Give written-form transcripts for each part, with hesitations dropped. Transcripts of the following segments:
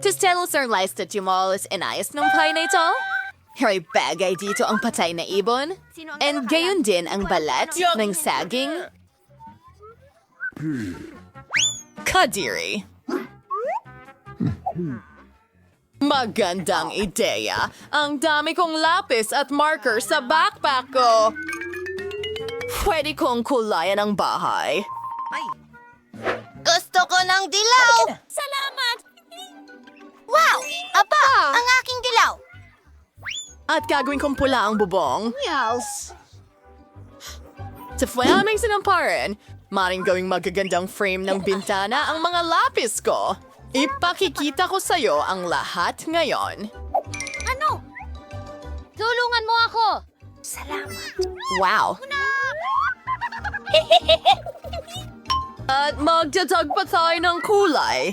Tistelos are licensed tumulos inayos ng pay na ito? May bagay dito ang patay na ibon. And gayon din ang balat ng saging. Kadiri. Magandang ideya. Ang dami kong lapis at marker sa backpack ko. Pwede kong kulayan ang bahay. Gusto ko ng dilaw! Salamat! Wow! Aba, ang aking dilaw! At gagawin kong pula ang bubong. Yes! Sa flaming sinamparan, maring gawing magagandang frame ng bintana ang mga lapis ko. Ipakikita ko sa'yo ang lahat ngayon. Ano? Tulungan mo ako! Salamat! Wow! At magdadag pa tayo ng kulay.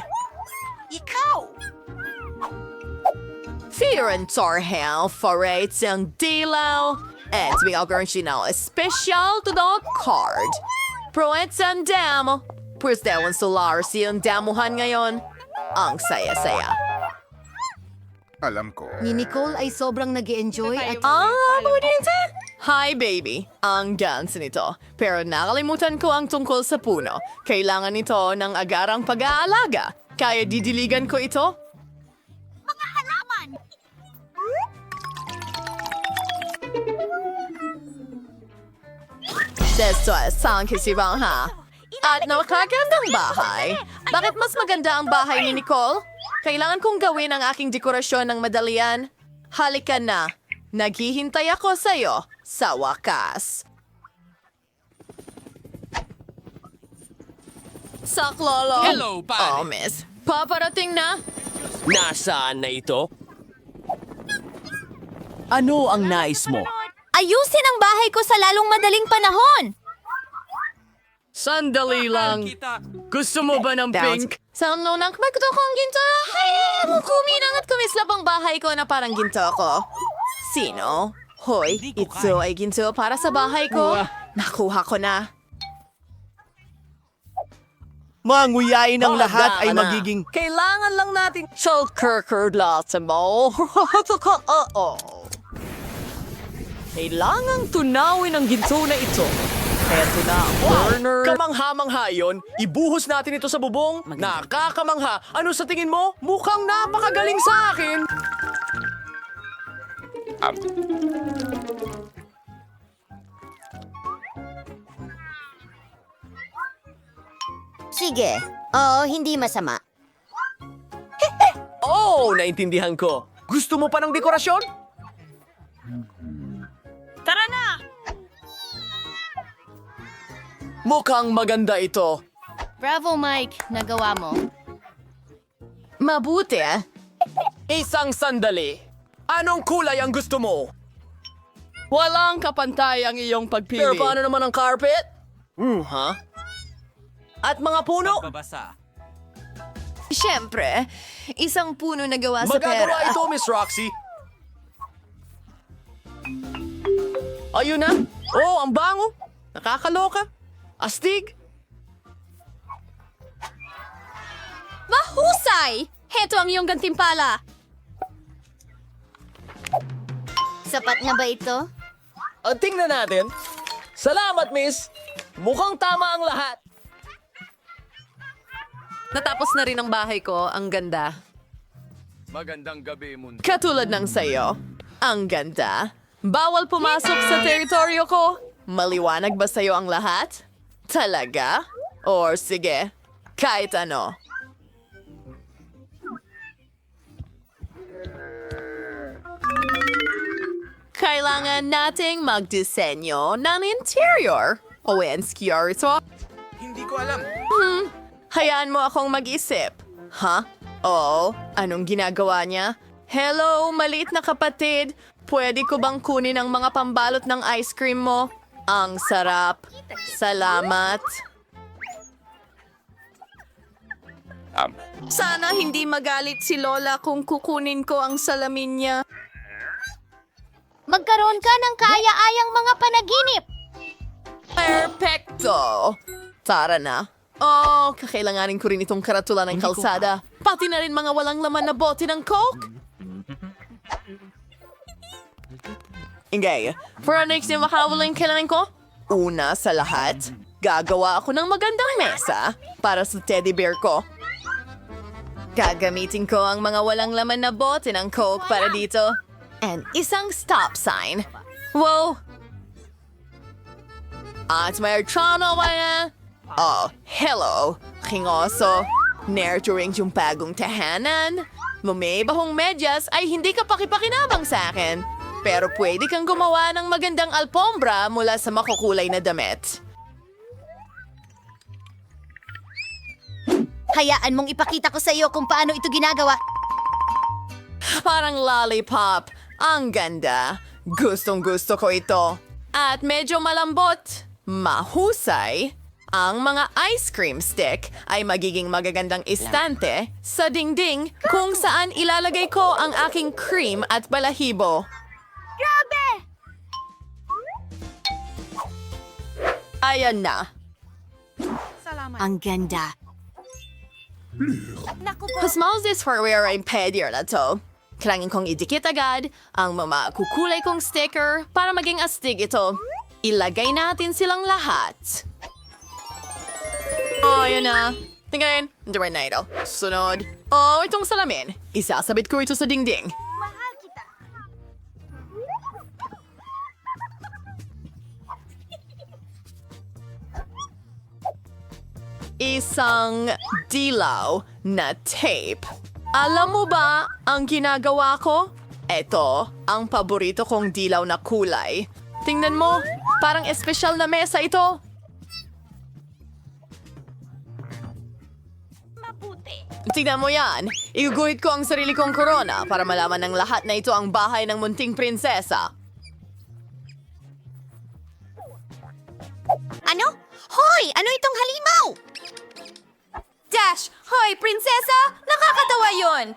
Ikaw! Fear and Torhel forates ang dilaw. At bigagawin siya na special to the card. Proets ang damo. Pues dawan solar siyang damuhan ngayon. Ang saya-saya. Alam ko. Ni Nicole ay sobrang nag-enjoy at... Budinte! Hi, baby. Ang gans nito. Pero nakalimutan ko ang tungkol sa puno. Kailangan nito ng agarang pag-aalaga. Kaya didiligan ko ito? Mga halaman! Desto sang kisibang ha. At nakakagandang bahay. Bakit mas maganda ang bahay ni Nicole? Kailangan kong gawin ang aking dekorasyon ng madalian. Halika na. Naghihintay ako sa'yo sa wakas. Saklolo. Hello, pare. Oh, miss. Paparating na. Nasaan na ito? Ano ang nais mo? Ayusin ang bahay ko sa lalong madaling panahon! Sandali lang. Gusto mo ba ng pink? Sa nunang magto kong ginto. Ay, kuminang at kumislap ang bahay ko na parang ginto ko. Sino? Hoy, ito ay ginto para sa bahay ko. Nakuha ko na. Manguyain ang lahat ay Handa ka na. magiging... Kailangan lang natin shulkerker mo. Kailangang tunawin ang ginto na ito. Eto na, Warner. Kamangha-mangha yun. Ibuhos natin ito sa bubong. Nakakamangha. Ano sa tingin mo? Mukhang napakagaling sa akin. Sige. Oo, hindi masama. Oh, naintindihan ko. Gusto mo pa ng dekorasyon? Tara na! Mukhang maganda ito. Bravo, Mike. Nagawa mo. Mabuti ah. Isang sandali. Anong kulay ang gusto mo? Walang kapantay ang iyong pagpili. Pero paano naman ang carpet? Ha? At mga puno? Siyempre, isang puno na gawa sa pera. Magagawa ito, Miss Roxy. Ayun na. Oh, ang bango. Nakakaloka. Astig. Mahusay! Heto ang iyong gantimpala. Sapat na ba ito? Tingnan natin. Salamat, Miss. Mukhang tama ang lahat. Natapos na rin ang bahay ko. Ang ganda. Magandang gabi, mundo. Katulad ng sayo. Ang ganda. Bawal pumasok sa teritoryo ko. Maliwanag ba sa'yo ang lahat? Talaga? Or sige, kahit ano. Kailangan nating magdisenyo ng interior. O insecure ito. Hindi ko alam. Hayaan mo akong mag-isip. Ha? Oo, anong ginagawa niya? Hello, maliit na kapatid. Pwede ko bang kunin ang mga pambalot ng ice cream mo? Ang sarap. Salamat. Sana hindi magalit si Lola kung kukunin ko ang salamin niya. Magkaroon ka ng kaya-ayang mga panaginip! Perfecto! Tara na. Oh, kakailanganin ko rin itong karatulan ng kalsada. Pati na rin mga walang laman na bote ng Coke. Ingay, for our next na makawalan kailangan ko? Una sa lahat, gagawa ako ng magandang mesa para sa teddy bear ko. Gagamitin ko ang mga walang laman na bote ng Coke para dito. And isang stop sign. Wow! At may archano ba yan? Oh, hello, kingoso. Nurturing yung bagong tahanan. Bumibahong medyas ay hindi ka pakipakinabang sa akin. Pero pwede kang gumawa ng magandang alpombra mula sa makukulay na damit. Hayaan mong ipakita ko sa iyo kung paano ito ginagawa. Parang lollipop. Ang ganda. Gustong gusto ko ito. At medyo malambot. Mahusay. Ang mga ice cream stick ay magiging magagandang istante sa dingding kung saan ilalagay ko ang aking cream at balahibo. Grabe! Ayan na. Ang ganda. Smells this for where I'm pedier na to. Kailangan kong idikit agad ang mga kukulay kong sticker para maging astig ito. Ilagay natin silang lahat. Oh, yun na. Tingnan, hindi na ito. Sunod. Oh, itong salamin. Isasabit ko ito sa dingding. Isang dilaw na tape. Alam mo ba ang ginagawa ko? Ito ang paborito kong dilaw na kulay. Tingnan mo, parang espesyal na mesa ito. Tingnan mo yan. Iguguhit ko ang sarili kong korona para malaman ng lahat na ito ang bahay ng munting prinsesa. Ano? Hoy! Ano itong halimaw? Dash! Hoy, prinsesa! Nakakatawa yon!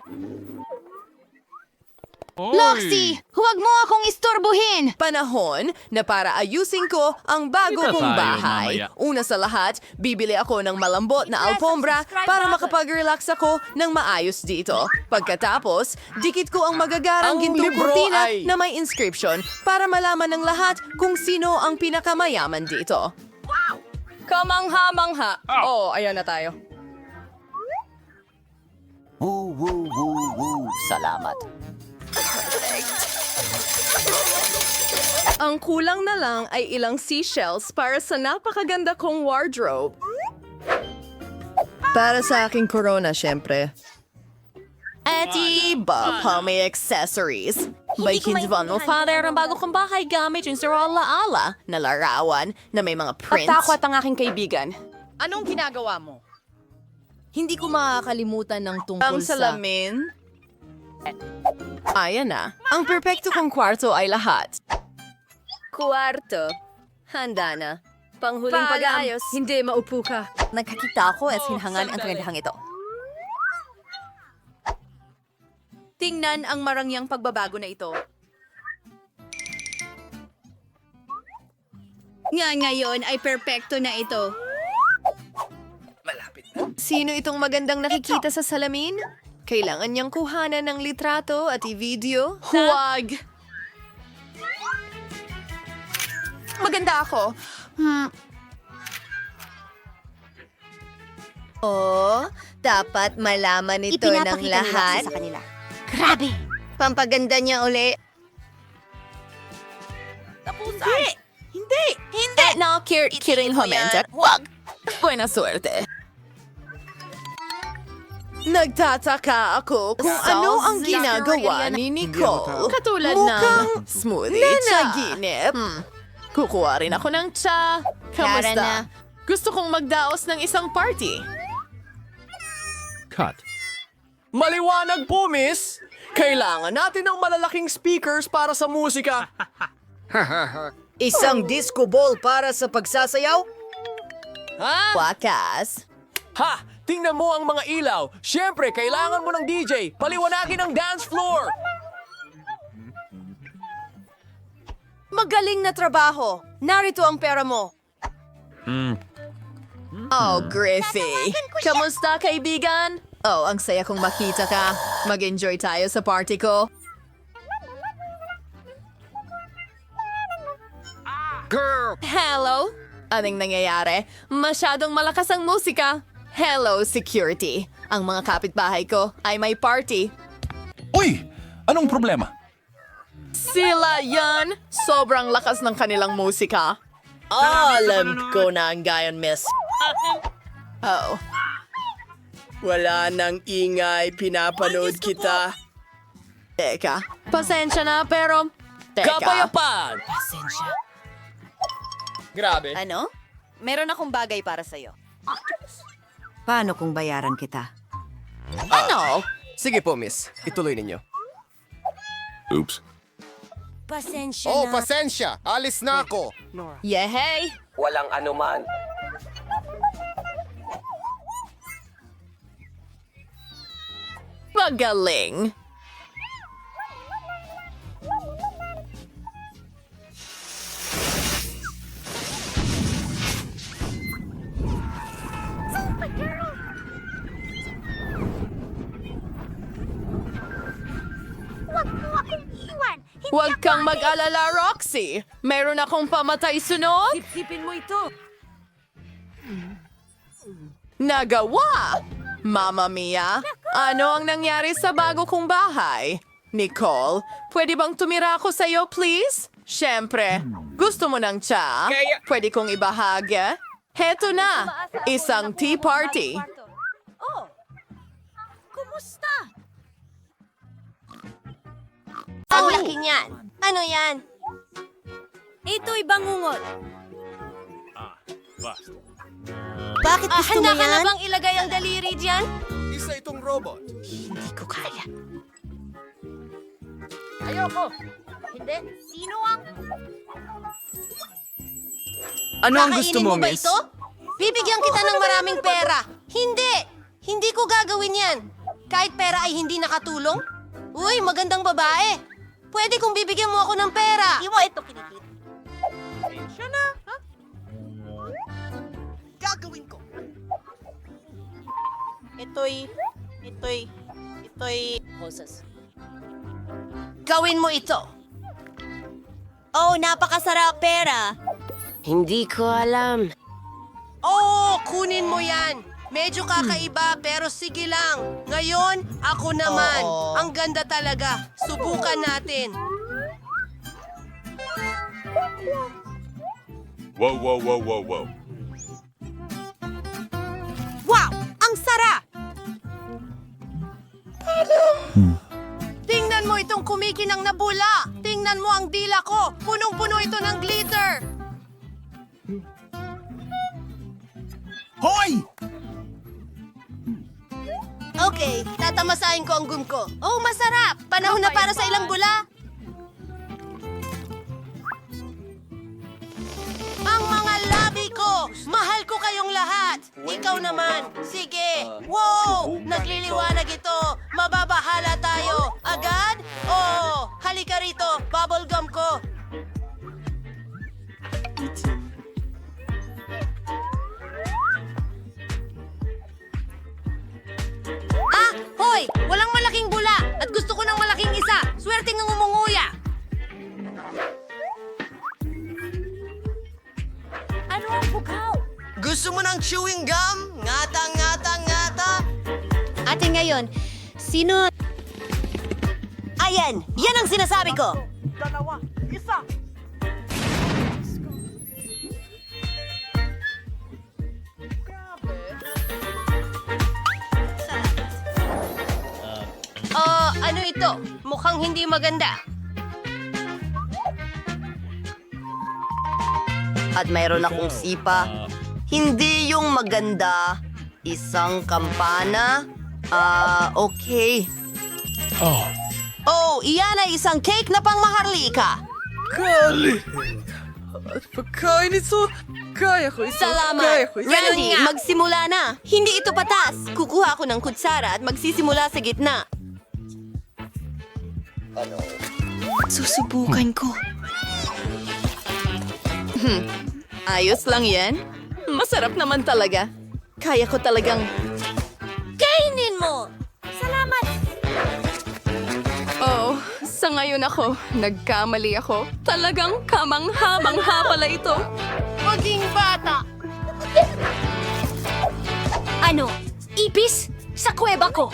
Loxy! Huwag mo akong istorbohin! Panahon na para ayusin ko ang bago Kita kong tayo bahay. mamaya. Una sa lahat, bibili ako ng malambot na alpombra para makapag-relax ako ng maayos dito. Pagkatapos, dikit ko ang magagarang Ang gintong libro kurtina ay- na may inscription para malaman ng lahat kung sino ang pinakamayaman dito. Kamangha-mangha. Oh, ayan na tayo. Salamat. Ang kulang na lang ay ilang seashells para sa napakaganda kong wardrobe. Para sa aking corona, syempre. At iba pa may accessories. By ko Kinsvan mo, maintindihan father, kung ang bago kong bahay gamit yung Sir Ala na larawan na may mga prints. ang aking kaibigan. Anong ginagawa mo? Hindi ko makakalimutan ng tungkol Ang salamin. Ayan na. Ang perpekto kong kwarto ay lahat. Kwarto. Handa na. Panghuling Paalam. pag-aayos. Hindi, maupo ka. Nagkakita ako at sinhangan ang kagandahang ito. Tingnan ang marangyang pagbabago na ito. Ngayon ay perpekto na ito. Sino itong magandang nakikita sa salamin? Kailangan niyang kuhanan ng litrato at i-video? Huwag! Maganda ako. Oh, dapat malaman ito ng Ipinapakita ni lahat. Roxy sa kanila. Grabe! Pampaganda niya uli. Hindi! No, kiring homenta. Huwag! Buena suerte. Nagtataka ako kung ano ang ginagawa ni Nicole. Katulad ng smoothie nanaginip. Kukuha rin ako ng tsa. Clara Kamusta? na. Gusto kong magdaos ng isang party. Cut. Maliwanag po, miss! Kailangan natin ng malalaking speakers para sa musika. Isang disco ball para sa pagsasayaw? Ha? Wakas. Ha! Tingnan mo ang mga ilaw. Siyempre, kailangan mo ng DJ. Paliwanagin ang dance floor. Magaling na trabaho. Narito ang pera mo. Oh, Griffey. Kamusta, kaibigan? Oh, ang saya kong makita ka. Mag-enjoy tayo sa party ko. Hello? Anong nangyayari? Masyadong malakas ang musika. Hello, security. Ang mga kapitbahay ko ay may party. Uy! Anong problema? Sila yan! Sobrang lakas ng kanilang musika. Alam ko na ang gayon, miss. Oh, Wala nang ingay, pinapanood kita. teka. Pasensya na, pero... Teka. Kapayapaan! Grabe. Ano? Meron akong bagay para sa'yo. Paano kung bayaran kita? Ano? Sige po, miss. Ituloy ninyo. Oops. Pasensya Oh, na. pasensya. Alis na ako. Yehey! Walang anuman. Magaling! Huwag kang mag-alala, Roxy. Meron akong pamatay sunod. Sipsipin mo ito. Nagawa! Mamma Mia, ano ang nangyari sa bago kong bahay? Nicole, pwede bang tumira ako sa'yo, please? Siyempre, gusto mo ng tsa? Pwede kong ibahagi? Heto na, isang tea party. Oh, kumusta? Ang laki niyan. Ano yan? Ito'y bangungot. Bakit gusto mo Handa ka na yan? bang ilagay ang daliri diyan? Isa itong robot. Hindi ko kaya. Ayoko. Hindi. Sino ang... Ano ang gusto Kakainin mo, ba miss? ito? Bibigyan kita ng maraming pera. Hindi! Hindi ko gagawin yan. Kahit pera ay hindi nakatulong. Uy, magandang babae. Pwede kong bibigyan mo ako ng pera. Hindi mo ito kinikita. Gagawin ko. Ito'y... Moses. Gawin mo ito. Oh, napakasarap pera. Hindi ko alam. Oo, kunin mo yan. Medyo kakaiba pero sige lang. Ngayon, ako naman. Ang ganda talaga. Subukan natin. Wow, wow, wow, wow, wow. Wow! Ang sarap! Tingnan mo itong kumikinang na bula. Tingnan mo ang dila ko. Punong-puno ito ng glitter. Hoy! Okay, tatamasahin ko ang gum ko. Oh, masarap! Panahon na para sa ilang bula. Ang mga labi ko! Mahal ko kayong lahat! Ikaw naman! Sige! Wow! Nagliliwanag ito! Mababahala tayo! Agad? Oh! Halika rito! Bubblegum ko! Ah! Hoy! Walang malaking bula! At gusto ko ng malaking isa! Swerte ng umunguya! Ano ang bukaw? Gusto mo ng chewing gum? Ngata, ngata, ngata! Ate ngayon, sino... Ayan! Yan ang sinasabi ko! Ano ito? Mukhang hindi maganda. At mayroon akong sipa. Hindi yung maganda. Isang kampana. Okay. Oh, iyan ay isang cake na pangmaharlika. Pagkain ito, kaya ko ito. Salamat! Randy, magsimula na! Hindi ito patas! Kukuha ako ng kutsara at magsisimula sa gitna. Susubukan ko. Ayos lang yan. Masarap naman talaga. Kaya ko talagang... Kainin mo! Salamat! Oh, sa ngayon ako, nagkamali ako. Talagang kamangha-mangha pala ito. Maging bata! Ano? Ipis? Sa kuweba ko!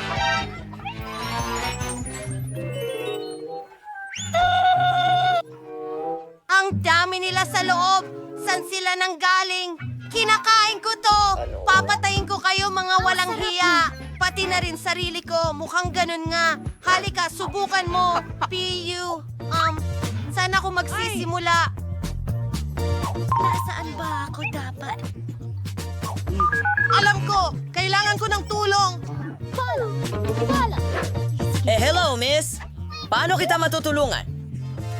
Ang dami nila sa loob! San sila nanggaling? Kinakain ko to! Papatayin ko kayo mga walang hiya! Pati na rin sarili ko, mukhang ganun nga. Halika, subukan mo. P.U. Saan ako magsisimula? Nasaan ba ako dapat? Alam ko, kailangan ko ng tulong. Hello, miss. Paano kita matutulungan?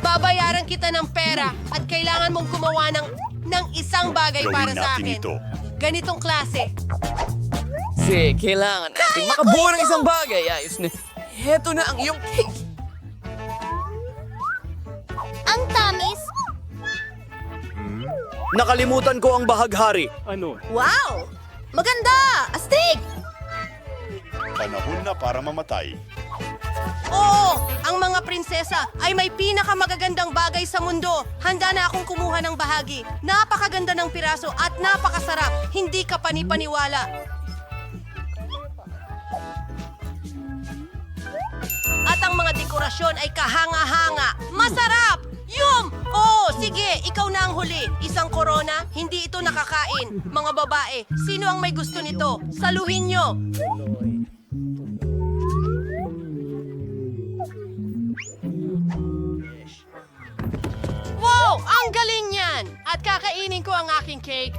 Babayaran kita ng pera at kailangan mong gumawa ng isang bagay para sa akin. Ganitong klase. Kailangan natin makabuo ng isang bagay. Ayos na. Heto na ang iyong cake. Ang tamis! Nakalimutan ko ang bahaghari. Wow! Maganda! Astig! Panahon na para mamatay. Oo, ang mga prinsesa ay may pinakamagagandang bagay sa mundo. Handa na akong kumuha ng bahagi. Napakaganda ng piraso at napakasarap. Hindi ka panipaniwala. At ang mga dekorasyon ay kahanga-hanga. Masarap! Yum! Oo, sige, ikaw na ang huli. Isang korona, hindi ito nakakain. Mga babae, sino ang may gusto nito? Saluhin nyo! Wow! Ang galing yan! At kakainin ko ang aking cake.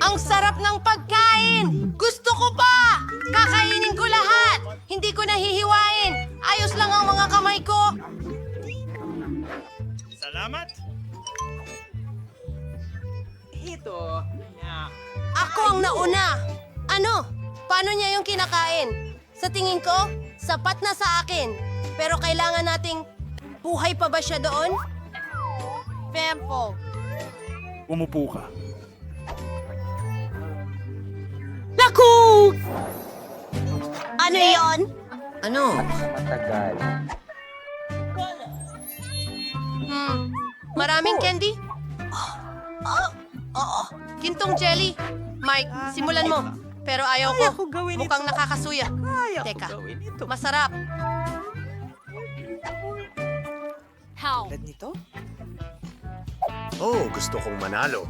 Ang sarap ng pagkain! Gusto ko pa! Kakainin ko lahat! Hindi ko nahihiwain! Ayos lang ang mga kamay ko! Ako ang nauna! Ano? Paano niya yung kinakain? Sa tingin ko, sapat na sa akin. Pero kailangan nating... Buhay pa ba siya doon? Pempo. Umupo ka. Naku! Ano yon? Ano? Maraming candy? Oo. Gintong jelly. Mike, simulan mo. Pero ayaw ko. Mukhang nakakasuya. Teka, masarap. Oh, gusto kong manalo.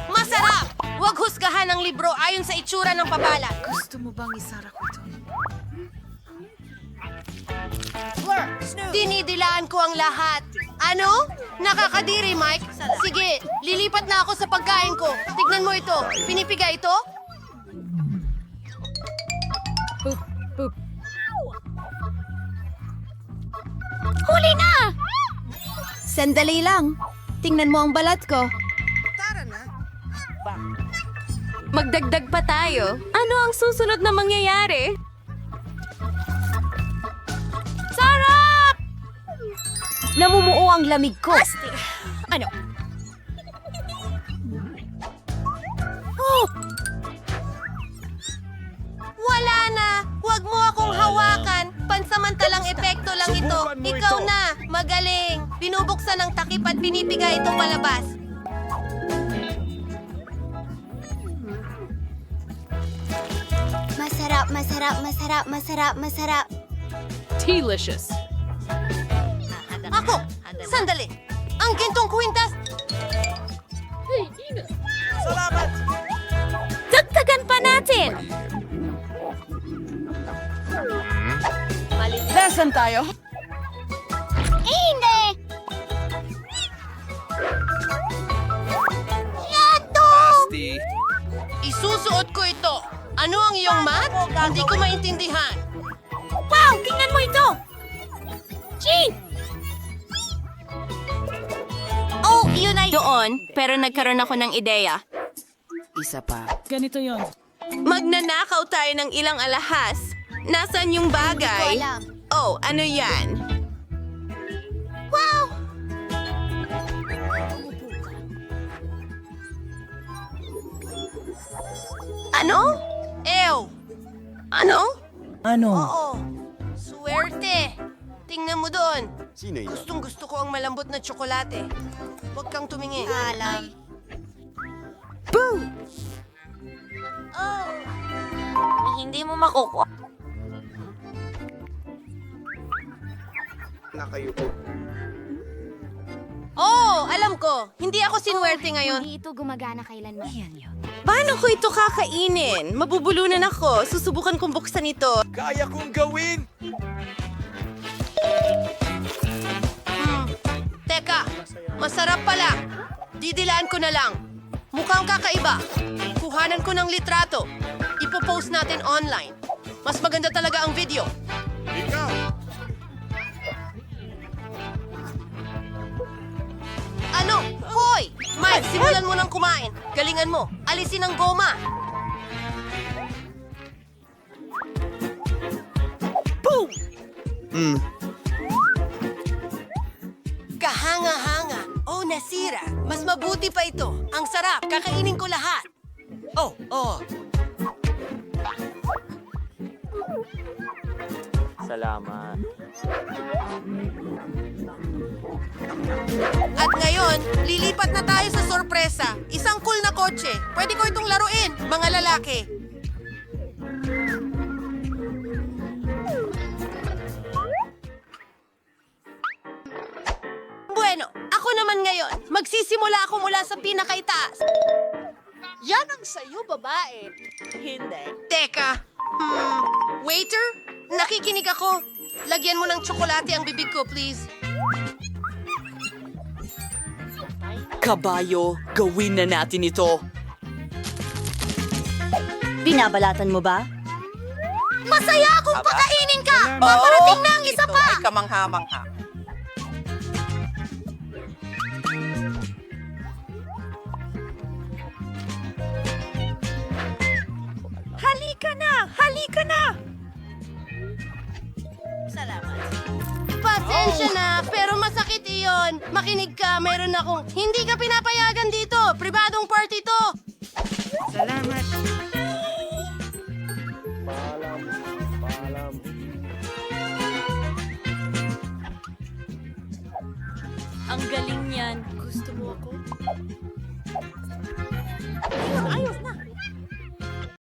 Masarap! Huwag husgahan ang libro ayon sa itsura ng pabalat. Gusto mo bang isara ko ito? Dinidilaan ko ang lahat. Ano? Nakakadiri, Mike. Sige, lilipat na ako sa pagkain ko. Tignan mo ito. Pinipiga ito? Huli na! Sandali lang. Tingnan mo ang balat ko. Magdagdag pa tayo. Ano ang susunod na mangyayari? Sarap! Namumuo ang lamig ko. Ano? Oh! Wala na! Huwag mo akong hawakan! Pansamantalang epekto lang ito. Ikaw na! Magaling! Binubuksan ng takip at pinipiga ito palabas. Masarap, masarap, masarap, masarap, masarap. Delicious. Ako! Sandali! Ang gintong kwintas! Dagdagan pa natin! Nasaan tayo? Hindi! Yato! Isusuot ko ito. Ano ang iyong mat? Hindi ko maintindihan. Wow! Tingnan mo ito! Gee! Oh, yun ay... Doon, pero nagkaroon ako ng ideya. Magnanakaw tayo ng ilang alahas. Nasaan yung bagay? Hindi ko alam. Oh, ano yan? Wow! Ano? Ew! Ano? Ano? Oo. Swerte. Tingnan mo doon. Sino yun? Gustong gusto ko ang malambot na tsokolate. Huwag kang tumingin. Alam. Oh. Hindi mo makukuha. Nakayuko. Oh, alam ko. Hindi ako sinwerte ngayon. Hindi ito gumagana kailanman. Paano ko ito kakainin? Mabubulunan ako. Susubukan kong buksan ito. Kaya kong gawin! Teka, masarap pala. Didilaan ko na lang. Mukhang kakaiba. Kuhanan ko ng litrato. Ipopost natin online. Mas maganda talaga ang video. Ikaw! Ano? Hoy! Mike, simulan mo ng kumain. Galingan mo. Alisin ang goma. Boom! Kahanga-hanga. Oh, nasira. Mas mabuti pa ito. Ang sarap. Kakainin ko lahat. Oh, oh. Salamat. At ngayon, lilipat na tayo sa sorpresa. Isang cool na kotse. Pwede ko itong laruin, mga lalaki. Bueno, ako naman ngayon. Magsisimula ako mula sa pinakaitaas. Yan ang sayo, babae. Hindi. Teka. Waiter, nakikinig ako. Lagyan mo ng tsokolate ang bibig ko, please. Kabayo, gawin na natin ito. Binabalatan mo ba? Masaya akong pakainin ka! Paparating na ang isa pa! Kamangha-mangha. Halika na! Halika na! Pasensya na, pero masakit iyon. Makinig ka, meron akong... Hindi ka pinapayagan dito! Pribadong party to! Ang galing niyan. Gusto mo ako?